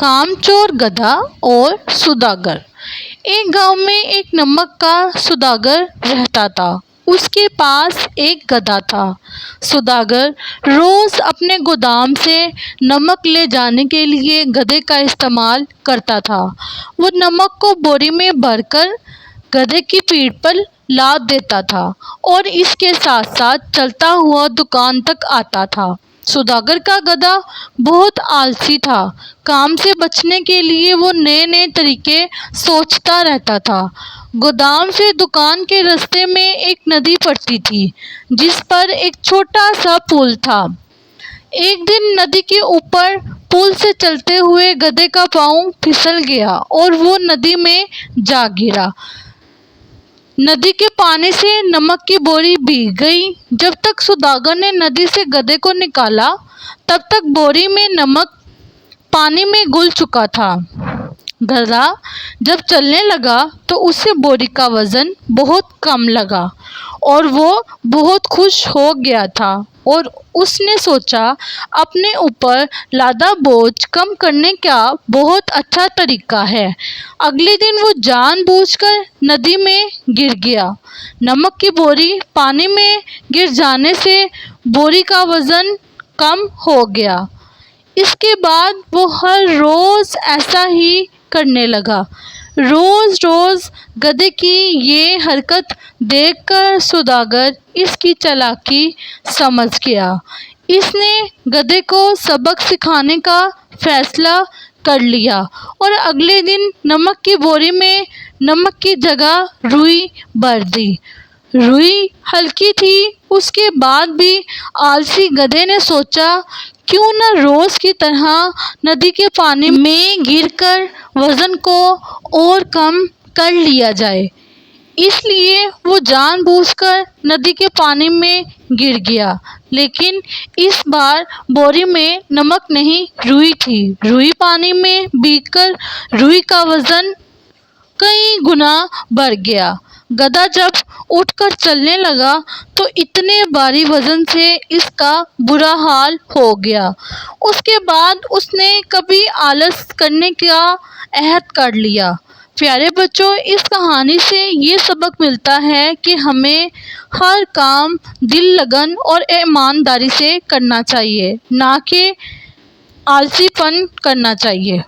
कामचोर गधा और सुदागर। एक गांव में एक नमक का सुदागर रहता था। उसके पास एक गधा था। सुदागर रोज अपने गोदाम से नमक ले जाने के लिए गधे का इस्तेमाल करता था। वो नमक को बोरी में भरकर गधे की पीठ पर लाद देता था और इसके साथ साथ चलता हुआ दुकान तक आता था। सुदागर का गधा बहुत आलसी था। काम से बचने के लिए वो नए नए तरीके सोचता रहता था। गोदाम से दुकान के रास्ते में एक नदी पड़ती थी जिस पर एक छोटा सा पुल था। एक दिन नदी के ऊपर पुल से चलते हुए गधे का पाँव फिसल गया और वो नदी में जा गिरा। नदी के पानी से नमक की बोरी भीग गई। जब तक सुदागर ने नदी से गधे को निकाला तब तक बोरी में नमक पानी में घुल चुका था। गधा जब चलने लगा तो उसे बोरी का वजन बहुत कम लगा और वो बहुत खुश हो गया था और उसने सोचा अपने ऊपर लादा बोझ कम करने का बहुत अच्छा तरीका है। अगले दिन वो जानबूझकर नदी में गिर गया। नमक की बोरी पानी में गिर जाने से बोरी का वजन कम हो गया। इसके बाद वो हर रोज ऐसा ही करने लगा। रोज रोज गधे की ये हरकत देखकर सुदागर इसकी चालाकी समझ गया। इसने गधे को सबक सिखाने का फैसला कर लिया और अगले दिन नमक की बोरी में नमक की जगह रुई भर दी। रुई हल्की थी। उसके बाद भी आलसी गधे ने सोचा क्यों न रोज की तरह नदी के पानी में गिरकर वजन को और कम कर लिया जाए। इसलिए वो जानबूझकर नदी के पानी में गिर गया। लेकिन इस बार बोरी में नमक नहीं रुई थी। रुई पानी में भीगकर रुई का वजन कई गुना बढ़ गया। गधा जब उठकर चलने लगा तो इतने भारी वजन से इसका बुरा हाल हो गया। उसके बाद उसने कभी आलस करने का अहद कर लिया। प्यारे बच्चों, इस कहानी से ये सबक मिलता है कि हमें हर काम दिल लगन और ईमानदारी से करना चाहिए, ना कि आलसीपन करना चाहिए।